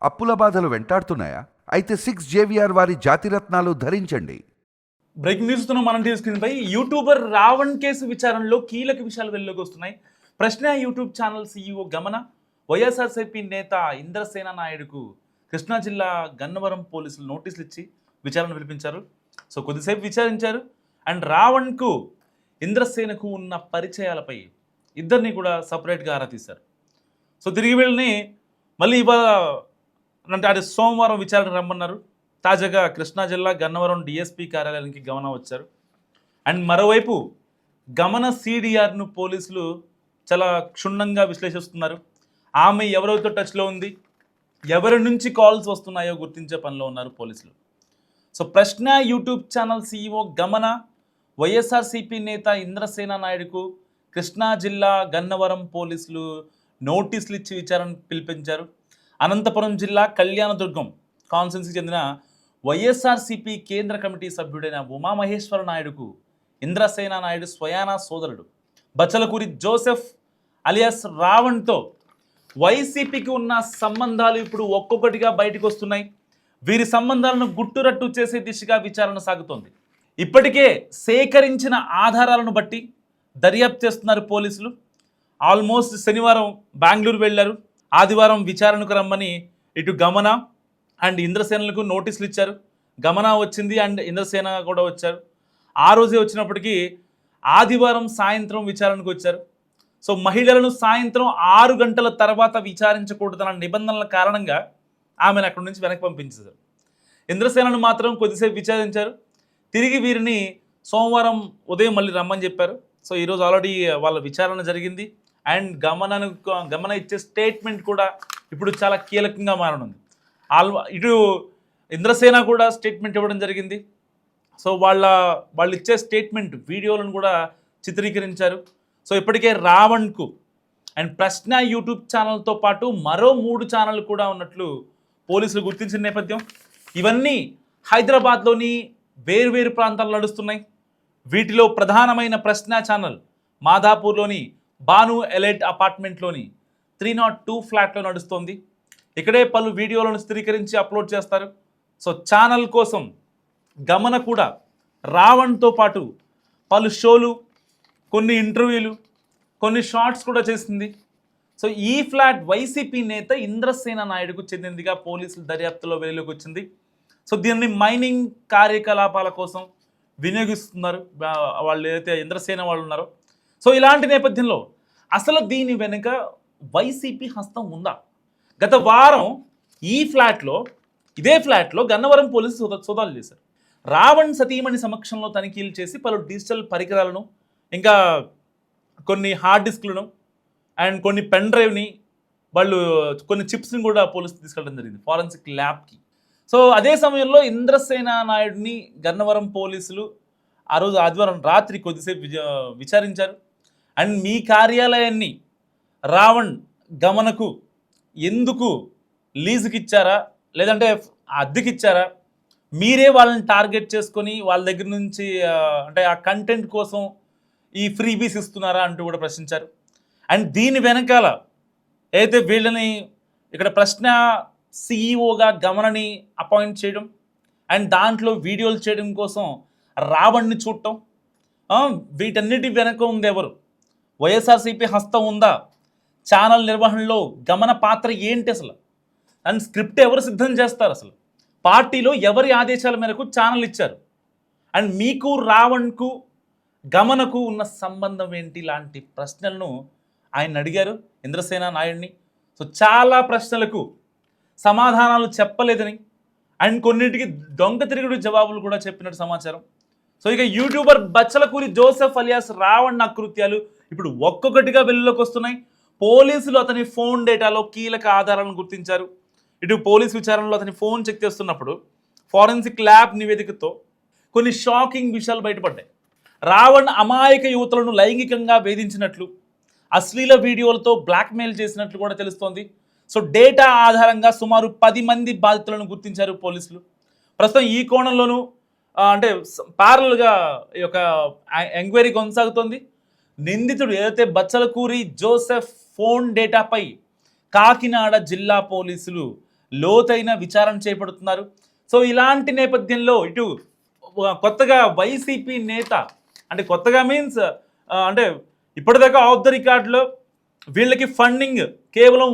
అప్పుల బాధలు వెంటాడుతున్నాయా? అయితే 6 JVR వారి జాతిరత్నాలు ధరించండి. బ్రేకింగ్ న్యూస్ మనం టీవీ స్క్రీన్ పై యూట్యూబర్ రావణ్ కేసు విచారణలో కీలక విషయాలు వెలుగులోకి వస్తున్నాయి. ప్రశ్న యూట్యూబ్ ఛానల్ సీఈఓ గమన వైఎస్ఆర్సీపీ నేత ఇంద్రసేన నాయుడుకు కృష్ణా జిల్లా గన్నవరం పోలీసులు నోటీసులు ఇచ్చి విచారణ పిలిపించారు. సో కొద్దిసేపు విచారించారు. అండ్ రావణ్కు ఇంద్రసేనకు ఉన్న పరిచయాలపై ఇద్దరిని కూడా సపరేట్గా ఆరా తీశారు. సో తిరిగి వీళ్ళని మళ్ళీ ఇవాళ అంటే అది సోమవారం విచారణ రమ్మన్నారు. తాజాగా కృష్ణా జిల్లా గన్నవరం డిఎస్పీ కార్యాలయానికి గమన వచ్చారు. అండ్ మరోవైపు గమన సిడిఆర్ను పోలీసులు చాలా క్షుణ్ణంగా విశ్లేషిస్తున్నారు. ఆమె ఎవరితో టచ్లో ఉంది, ఎవరి నుంచి కాల్స్ వస్తున్నాయో గుర్తించే పనిలో ఉన్నారు పోలీసులు. సో ప్రశ్న యూట్యూబ్ ఛానల్ సీఈఓ గమన వైఎస్ఆర్సీపీ నేత ఇంద్రసేన నాయుడుకు కృష్ణా జిల్లా గన్నవరం పోలీసులు నోటీసులు ఇచ్చి విచారణ పిలిపించారు. అనంతపురం జిల్లా కళ్యాణదుర్గం కాన్స్టిట్యున్సీకి చెందిన వైఎస్ఆర్సీపీ కేంద్ర కమిటీ సభ్యుడైన ఉమామహేశ్వర నాయుడుకు ఇంద్రసేన నాయుడు స్వయానా సోదరుడు బచ్చలకూరి జోసెఫ్ అలియాస్ రావణ్తో వైసీపీకి ఉన్న సంబంధాలు ఇప్పుడు ఒక్కొక్కటిగా బయటకు వస్తున్నాయి. వీరి సంబంధాలను గుట్టురట్టు చేసే దిశగా విచారణ సాగుతోంది. ఇప్పటికే సేకరించిన ఆధారాలను బట్టి దర్యాప్తు చేస్తున్నారు పోలీసులు. ఆల్మోస్ట్ శనివారం బెంగళూరు వెళ్లారు. ఆదివారం విచారణకు రమ్మని ఇటు గమన అండ్ ఇంద్రసేనలకు నోటీసులు ఇచ్చారు. గమన వచ్చింది అండ్ ఇంద్రసేన కూడా వచ్చారు. ఆ రోజే వచ్చినప్పటికీ ఆదివారం సాయంత్రం విచారణకు వచ్చారు. సో మహిళలను సాయంత్రం 6 గంటల తర్వాత విచారించకూడదన్న నిబంధనల కారణంగా ఆమెను అక్కడి నుంచి వెనక్కి పంపించారు. ఇంద్రసేనను మాత్రం కొద్దిసేపు విచారించారు. తిరిగి వీరిని సోమవారం ఉదయం మళ్ళీ రమ్మని చెప్పారు. సో ఈరోజు ఆల్రెడీ వాళ్ళ విచారణ జరిగింది. అండ్ గమన ఇచ్చే స్టేట్మెంట్ కూడా ఇప్పుడు చాలా కీలకంగా మారనుంది. ఇటు ఇంద్రసేన కూడా స్టేట్మెంట్ ఇవ్వడం జరిగింది. సో వాళ్ళు ఇచ్చే స్టేట్మెంట్ వీడియోలను కూడా చిత్రీకరించారు. సో ఇప్పటికే రావణ్కు అండ్ ప్రశ్న యూట్యూబ్ ఛానల్తో పాటు మరో 3 ఛానళ్ళు కూడా ఉన్నట్లు పోలీసులు గుర్తించిన నేపథ్యం. ఇవన్నీ హైదరాబాద్లోని వేర్వేరు ప్రాంతాల్లో నడుస్తున్నాయి. వీటిలో ప్రధానమైన ప్రశ్న ఛానల్ మాదాపూర్లోని బాను ఎలైట్ అపార్ట్మెంట్లోని 302 ఫ్లాట్లో నడుస్తోంది. ఇక్కడే పలు వీడియోలను చిత్రీకరించి అప్లోడ్ చేస్తారు. సో ఛానల్ కోసం గమన కూడా రావణ్తో పాటు పలు షోలు, కొన్ని ఇంటర్వ్యూలు, కొన్ని షార్ట్స్ కూడా చేసింది. సో ఈ ఫ్లాట్ వైసీపీ నేత ఇంద్రసేన నాయుడుకు చెందిందిగా పోలీసుల దర్యాప్తులో వెలుగులోకి వచ్చింది. సో దీన్ని మైనింగ్ కార్యకలాపాల కోసం వినియోగిస్తున్నారు వాళ్ళు ఏదైతే ఇంద్రసేన వాళ్ళు ఉన్నారో. సో ఇలాంటి నేపథ్యంలో అసలు దీని వెనుక వైసీపీ హస్తం ఉందా? గత వారం ఇదే ఫ్లాట్లో గన్నవరం పోలీసులు సోదాలు చేశారు. రావణ్ సతీమణి సమక్షంలో తనిఖీలు చేసి పలు డిజిటల్ పరికరాలను, ఇంకా కొన్ని హార్డ్ డిస్క్లను అండ్ కొన్ని పెన్ డ్రైవ్ని, వాళ్ళు కొన్ని చిప్స్ని కూడా పోలీసులు తీసుకెళ్ళడం జరిగింది ఫారెన్సిక్ ల్యాబ్కి. సో అదే సమయంలో ఇంద్రసేన నాయుడిని గన్నవరం పోలీసులు ఆ రోజు ఆదివారం రాత్రి కొద్దిసేపు విచారించారు. అండ్ మీ కార్యాలయాన్ని రావణ్ గమనకు ఎందుకు లీజుకి ఇచ్చారా, లేదంటే అద్దెకిచ్చారా, మీరే వాళ్ళని టార్గెట్ చేసుకొని వాళ్ళ దగ్గర నుంచి అంటే ఆ కంటెంట్ కోసం ఈ ఫ్రీబీస్ ఇస్తున్నారా అంటూ కూడా ప్రశ్నించారు. అండ్ దీని వెనకాల అయితే వీళ్ళని ఇక్కడ ప్రశ్న సీఈఓగా గమనని అపాయింట్ చేయడం అండ్ దాంట్లో వీడియోలు చేయడం కోసం రావణ్ని చూడటం, వీటన్నిటి వెనక ఉంది ఎవరు? వైఎస్ఆర్సీపీ హస్తం ఉందా? ఛానల్ నిర్వహణలో గమన పాత్ర ఏంటి అసలు? అండ్ స్క్రిప్ట్ ఎవరు సిద్ధం చేస్తారు? అసలు పార్టీలో ఎవరి ఆదేశాల మేరకు ఛానల్ ఇచ్చారు? అండ్ మీకు రావణ్కు గమనకు ఉన్న సంబంధం ఏంటి? లాంటి ప్రశ్నలను ఆయన అడిగారు ఇంద్రసేన నాయుడిని. సో చాలా ప్రశ్నలకు సమాధానాలు చెప్పలేదని అండ్ కొన్నింటికి దొంగ తిరుగుడు జవాబులు కూడా చెప్పినట్టు సమాచారం. సో ఇక YouTuber Bachalakuri Joseph alias Ravan అకృత్యాలు ఇప్పుడు ఒక్కొక్కటిగా వెలుగులోకి వస్తున్నాయి. పోలీసులు అతని ఫోన్ డేటాలో కీలక ఆధారాలను గుర్తించారు. ఇటు పోలీసు విచారణలో అతని ఫోన్ చెక్ చేస్తున్నప్పుడు ఫారెన్సిక్ ల్యాబ్ నివేదికతో కొన్ని షాకింగ్ విషయాలు బయటపడ్డాయి. రావణ్ అమాయక యువతులను లైంగికంగా వేధించినట్లు, అశ్లీల వీడియోలతో బ్లాక్మెయిల్ చేసినట్లు కూడా తెలుస్తోంది. సో డేటా ఆధారంగా సుమారు 10 మంది బాధితులను గుర్తించారు పోలీసులు. ప్రస్తుతం ఈ కోణంలోనూ అంటే ప్యారల్గా ఈ యొక్క ఎంక్వైరీ కొనసాగుతోంది. నిందితుడు ఏదైతే బచ్చలకూరి జోసెఫ్ ఫోన్ డేటాపై కాకినాడ జిల్లా పోలీసులు లోతైన విచారణ చేపడుతున్నారు. సో ఇలాంటి నేపథ్యంలో ఇటు కొత్తగా వైసీపీ నేత, అంటే కొత్తగా మీన్స్ అంటే ఇప్పటిదాకా ఆఫ్ ద రికార్డులో వీళ్ళకి ఫండింగ్ కేవలం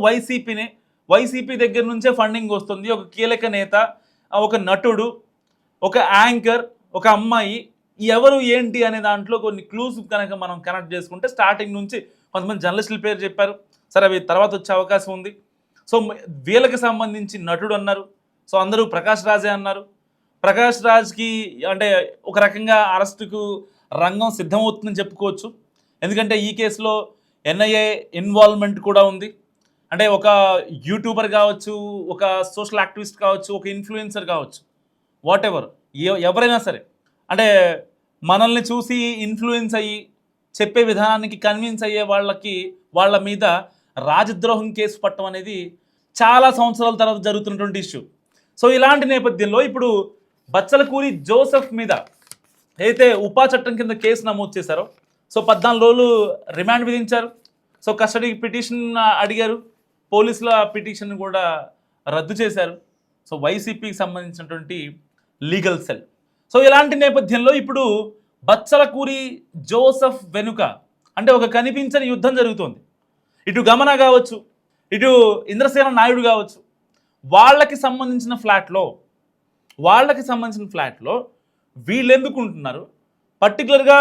వైసీపీ దగ్గర నుంచే ఫండింగ్ వస్తుంది. ఒక కీలక నేత, ఒక నటుడు, ఒక యాంకర్, ఒక అమ్మాయి, ఎవరు ఏంటి అనే దాంట్లో కొన్ని క్లూస్ కనుక మనం కనెక్ట్ చేసుకుంటే స్టార్టింగ్ నుంచి కొంతమంది జర్నలిస్టుల పేరు చెప్పారు. సరే అవి తర్వాత వచ్చే అవకాశం ఉంది. సో వీళ్ళకి సంబంధించి నటుడు అన్నారు. సో అందరూ ప్రకాష్ రాజే అన్నారు. ప్రకాష్ రాజ్కి అంటే ఒక రకంగా అరెస్టుకు రంగం సిద్ధమవుతుందని చెప్పుకోవచ్చు. ఎందుకంటే ఈ కేసులో ఎన్ఐఏ ఇన్వాల్వ్మెంట్ కూడా ఉంది. అంటే ఒక యూట్యూబర్ కావచ్చు, ఒక సోషల్ యాక్టివిస్ట్ కావచ్చు, ఒక ఇన్ఫ్లుయెన్సర్ కావచ్చు, వాట్ ఎవర్, ఎవరైనా సరే అంటే మనల్ని చూసి ఇన్ఫ్లుయెన్స్ అయ్యి చెప్పే విధానానికి కన్విన్స్ అయ్యే వాళ్ళ మీద రాజద్రోహం కేసు పట్టడం అనేది చాలా సంవత్సరాల తర్వాత జరుగుతున్నటువంటి ఇష్యూ. సో ఇలాంటి నేపథ్యంలో ఇప్పుడు బచ్చలకూరి జోసెఫ్ మీద అయితే ఉపా చట్టం కింద కేసు నమోదు చేశారో, సో 14 రోజులు రిమాండ్ విధించారు. సో కస్టడీ పిటిషన్ అడిగారు. పోలీసుల పిటిషన్ కూడా రద్దు చేశారు. సో వైసీపీకి సంబంధించినటువంటి లీగల్ సెల్. సో ఇలాంటి నేపథ్యంలో ఇప్పుడు బచ్చలకూరి జోసెఫ్ వెనుక అంటే ఒక కనిపించని యుద్ధం జరుగుతోంది. ఇటు గమన కావచ్చు, ఇటు ఇంద్రసేన నాయుడు కావచ్చు, వాళ్ళకి సంబంధించిన ఫ్లాట్లో వీళ్ళు ఎందుకు ఉంటున్నారు పర్టికులర్గా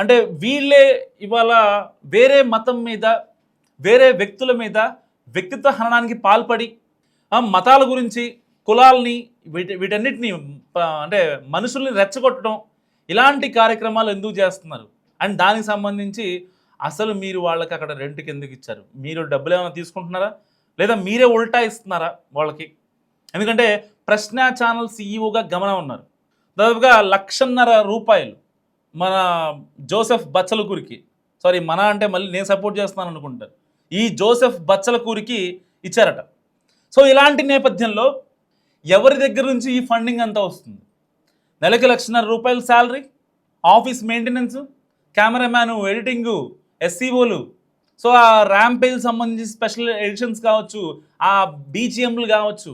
అంటే వీళ్ళే ఇవాళ వేరే మతం మీద, వేరే వ్యక్తుల మీద వ్యక్తిత్వ హననానికి పాల్పడి మతాల గురించి, కులాలని, వీటన్నిటిని అంటే మనుషుల్ని రెచ్చగొట్టడం, ఇలాంటి కార్యక్రమాలు ఎందుకు చేస్తున్నారు అండ్ దానికి సంబంధించి అసలు మీరు వాళ్ళకి అక్కడ రెంట్కి ఎందుకు ఇచ్చారు, మీరు డబ్బులు ఏమైనా తీసుకుంటున్నారా లేదా మీరే ఉల్టా ఇస్తున్నారా వాళ్ళకి? ఎందుకంటే ప్రశ్న ఛానల్ సీఈఓగా గమన ఉన్నారు. దాదాపుగా ₹1,50,000 మన జోసెఫ్ బచ్చలకూరికి, సారీ మన అంటే మళ్ళీ నేను సపోర్ట్ చేస్తున్నాను అనుకుంటారు, ఈ జోసెఫ్ బచ్చలకూరికి ఇచ్చారట. సో ఇలాంటి నేపథ్యంలో ఎవరి దగ్గర నుంచి ఈ ఫండింగ్ అంతా వస్తుంది? నెలకి ₹1,50,000 salary, office maintenance, cameraman, editing, ఎస్సీఓలు, సో ఆ ర్యాంపేజ్ సంబంధించి స్పెషల్ ఎడిషన్స్ కావచ్చు, ఆ బీజిఎంలు కావచ్చు,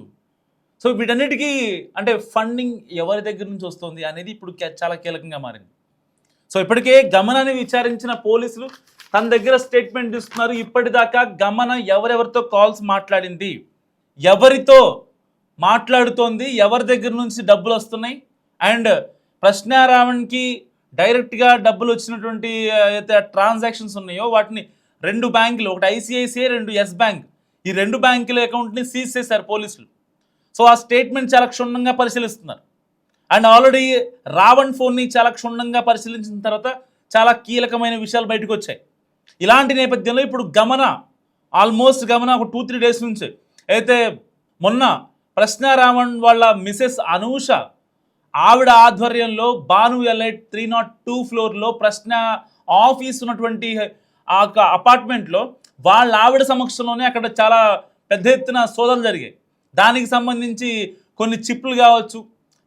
సో వీటన్నిటికీ అంటే ఫండింగ్ ఎవరి దగ్గర నుంచి వస్తుంది అనేది ఇప్పుడు చాలా కీలకంగా మారింది. సో ఇప్పటికే గమనాన్ని విచారించిన పోలీసులు తన దగ్గర స్టేట్మెంట్ ఇస్తున్నారు. ఇప్పటిదాకా గమన ఎవరెవరితో కాల్స్ మాట్లాడింది, ఎవరితో మాట్లాడుతోంది, ఎవరి దగ్గర నుంచి డబ్బులు వస్తున్నాయి, అండ్ ప్రశ్నారావణ్కి డైరెక్ట్గా డబ్బులు వచ్చినటువంటి అయితే ట్రాన్సాక్షన్స్ ఉన్నాయో వాటిని 2 బ్యాంకులు, ఒకటి ఐసిఐసిఐ, 2 ఎస్ బ్యాంక్, ఈ 2 బ్యాంకుల అకౌంట్ని సీజ్ చేశారు పోలీసులు. సో ఆ స్టేట్మెంట్ చాలా క్షుణ్ణంగా పరిశీలిస్తున్నారు. అండ్ ఆల్రెడీ రావణ్ ఫోన్ని చాలా క్షుణ్ణంగా పరిశీలించిన తర్వాత చాలా కీలకమైన విషయాలు బయటకు వచ్చాయి. ఇలాంటి నేపథ్యంలో ఇప్పుడు ఆల్మోస్ట్ గమన ఒక 2-3 డేస్ నుంచి అయితే మొన్న ప్రశ్నారావణ్ వాళ్ళ మిసెస్ అనూష ఆవిడ ఆధ్వర్యంలో భాను ఎలైట్ 302 ఫ్లోర్లో ప్రశ్న ఆఫీస్ ఉన్నటువంటి ఆ అపార్ట్మెంట్లో వాళ్ళ ఆవిడ సమక్షంలోనే అక్కడ చాలా పెద్ద ఎత్తున సోదాలు జరిగాయి. దానికి సంబంధించి కొన్ని చిప్లు కావచ్చు,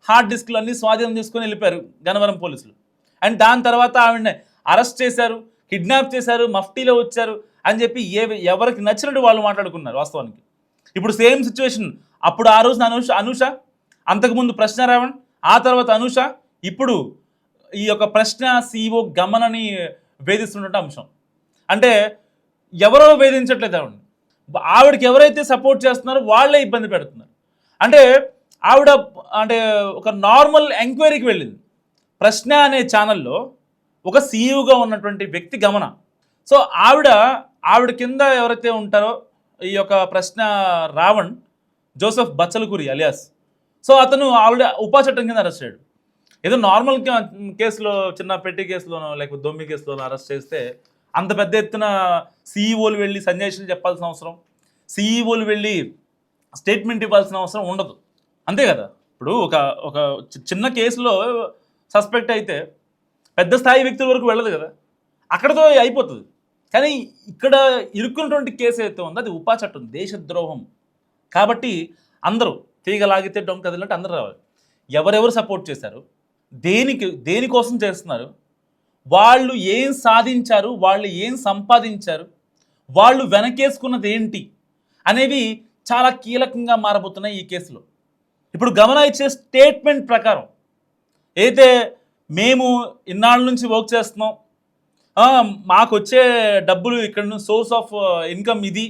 హార్డ్ డిస్క్లు అన్నీ స్వాధీనం చేసుకొని వెళ్ళిపోయారు గన్నవరం పోలీసులు. అండ్ దాని తర్వాత ఆవిడని అరెస్ట్ చేశారు, కిడ్నాప్ చేశారు, మఫ్టీలో వచ్చారు అని చెప్పి ఎవరికి నచ్చినట్టు వాళ్ళు మాట్లాడుకున్నారు. వాస్తవానికి ఇప్పుడు సేమ్ సిచ్యువేషన్. అప్పుడు ఆ రోజున అనూష, అంతకుముందు ప్రశ్నారావణ్, ఆ తర్వాత అనూష, ఇప్పుడు ఈ యొక్క ప్రశ్న సీఈఓ గమనని వేధిస్తున్నట్టు అంశం. అంటే ఎవరో వేధించట్లేదు ఆవిడకి ఎవరైతే సపోర్ట్ చేస్తున్నారో వాళ్ళే ఇబ్బంది పెడుతున్నారు. అంటే ఆవిడ అంటే ఒక నార్మల్ ఎంక్వైరీకి వెళ్ళింది. ప్రశ్న అనే ఛానల్లో ఒక సీఈఓగా ఉన్నటువంటి వ్యక్తి గమన. సో ఆవిడ కింద ఎవరైతే ఉంటారో ఈ యొక్క ప్రశ్న Ravan Joseph Bachchalakuri alias, so అతను ఆల్రెడీ ఉపా చట్టం కింద అరెస్ట్ అయ్యాడు. ఏదో నార్మల్ కేసులో, చిన్న పెట్టి కేసులోనో లేకపోతే దొమ్మి కేసులోనో అరెస్ట్ చేస్తే అంత పెద్ద ఎత్తున సీఈఓలు వెళ్ళి సంజాయిషీలు చెప్పాల్సిన అవసరం, సీఈఓలు వెళ్ళి స్టేట్మెంట్ ఇవ్వాల్సిన అవసరం ఉండదు. అంతే కదా. ఇప్పుడు ఒక చిన్న కేసులో సస్పెక్ట్ అయితే పెద్ద స్థాయి వ్యక్తుల వరకు వెళ్ళదు కదా, అక్కడతో అయిపోతుంది. కానీ ఇక్కడ ఇరుక్కున్నటువంటి కేసు అయితే ఉందో అది ఉపా చట్టం, దేశద్రోహం. కాబట్టి అందరూ తీగలాగితే డొంక కదిలినట్టు అందరూ రావాలి. ఎవరెవరు సపోర్ట్ చేశారు, దేనికోసం చేస్తున్నారు, వాళ్ళు ఏం సాధించారు, వాళ్ళు ఏం సంపాదించారు, వాళ్ళు వెనకేసుకున్నది ఏంటి అనేవి చాలా కీలకంగా మారబోతున్నాయి ఈ కేసులో. ఇప్పుడు గమన ఇచ్చే స్టేట్మెంట్ ప్రకారం అయితే మేము ఇన్నాళ్ళ నుంచి వర్క్ చేస్తున్నాం, మాకు వచ్చే డబ్బులు ఇక్కడ నుంచి సోర్స్ ఆఫ్ ఇన్కమ్ ఇది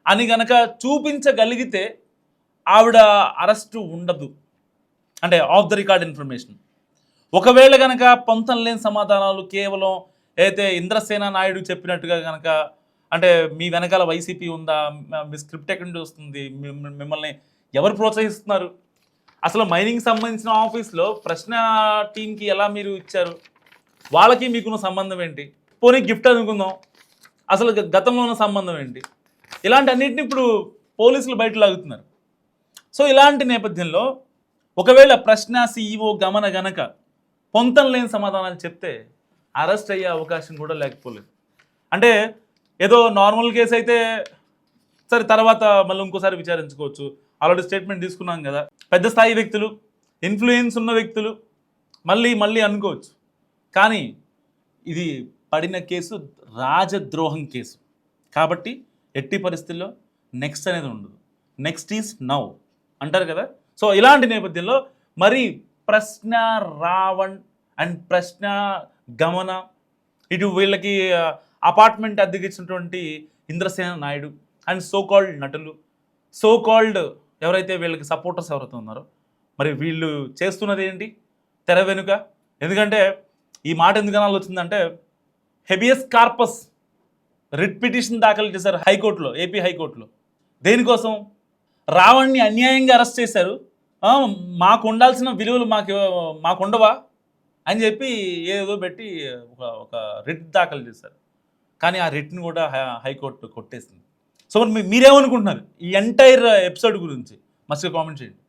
అని గనక చూపించగలిగితే ఆవిడ అరెస్టు ఉండదు, అంటే ఆఫ్ ద రికార్డ్ ఇన్ఫర్మేషన్. ఒకవేళ కనుక పొంతం లేని సమాధానాలు కేవలం అయితే ఇంద్రసేన నాయుడు చెప్పినట్టుగా కనుక, అంటే మీ వెనకాల వైసీపీ ఉందా, మీ స్క్రిప్ట్ ఎక్కడి నుండి వస్తుంది, మిమ్మల్ని ఎవరు ప్రోత్సహిస్తున్నారు, అసలు మైనింగ్ సంబంధించిన ఆఫీస్లో ప్రశ్న టీంకి ఎలా మీరు ఇచ్చారు, వాళ్ళకి మీకున్న సంబంధం ఏంటి, పోనీ గిఫ్ట్ అనుకుందాం, అసలు గతంలో ఉన్న సంబంధం ఏంటి, ఇలాంటి అన్నింటినీ ఇప్పుడు పోలీసులు బయట లాగుతున్నారు. సో ఇలాంటి నేపథ్యంలో ఒకవేళ ప్రశ్న సీఈఓ గమన గనక పొంతం లేని సమాధానాలు చెప్తే అరెస్ట్ అయ్యే అవకాశం కూడా లేకపోలేదు. అంటే ఏదో నార్మల్ కేసు అయితే సరే తర్వాత మళ్ళీ ఇంకోసారి విచారించుకోవచ్చు, ఆల్రెడీ స్టేట్మెంట్ తీసుకున్నాం కదా, పెద్ద స్థాయి వ్యక్తులు, ఇన్ఫ్లుయెన్స్ ఉన్న వ్యక్తులు మళ్ళీ అనుకోవచ్చు. కానీ ఇది పడిన కేసు రాజద్రోహం కేసు కాబట్టి ఎట్టి పరిస్థితుల్లో నెక్స్ట్ అనేది ఉండదు, నెక్స్ట్ ఈజ్ నౌ అంటారు కదా. సో ఇలాంటి నేపథ్యంలో మరి ప్రశ్న రావణ్ అండ్ ప్రశ్న గమన, ఇటు వీళ్ళకి అపార్ట్మెంట్ అద్దెకిచ్చినటువంటి Indrasena Naidu and so called నటులు, సో కాల్డ్ ఎవరైతే వీళ్ళకి సపోర్టర్స్ ఎవరైతే ఉన్నారో, మరి వీళ్ళు చేస్తున్నది ఏంటి తెర వెనుక? ఎందుకంటే ఈ మాట ఎందుకు అనాలి వచ్చిందంటే, హెబియస్ కార్పస్ రిట్ పిటిషన్ దాఖలు చేశారు హైకోర్టులో, ఏపీ హైకోర్టులో. దేనికోసం? రావణ్ని అన్యాయంగా అరెస్ట్ చేశారు, మాకు ఉండాల్సిన విలువలు మాకు ఉండవా అని చెప్పి ఏదో పెట్టి ఒక రిట్ దాఖలు చేశారు. కానీ ఆ రిట్ని కూడా హైకోర్టు కొట్టేసింది. సో మీరేమనుకుంటున్నారు ఈ ఎంటైర్ ఎపిసోడ్ గురించి? మస్తు కామెంట్ చేయండి.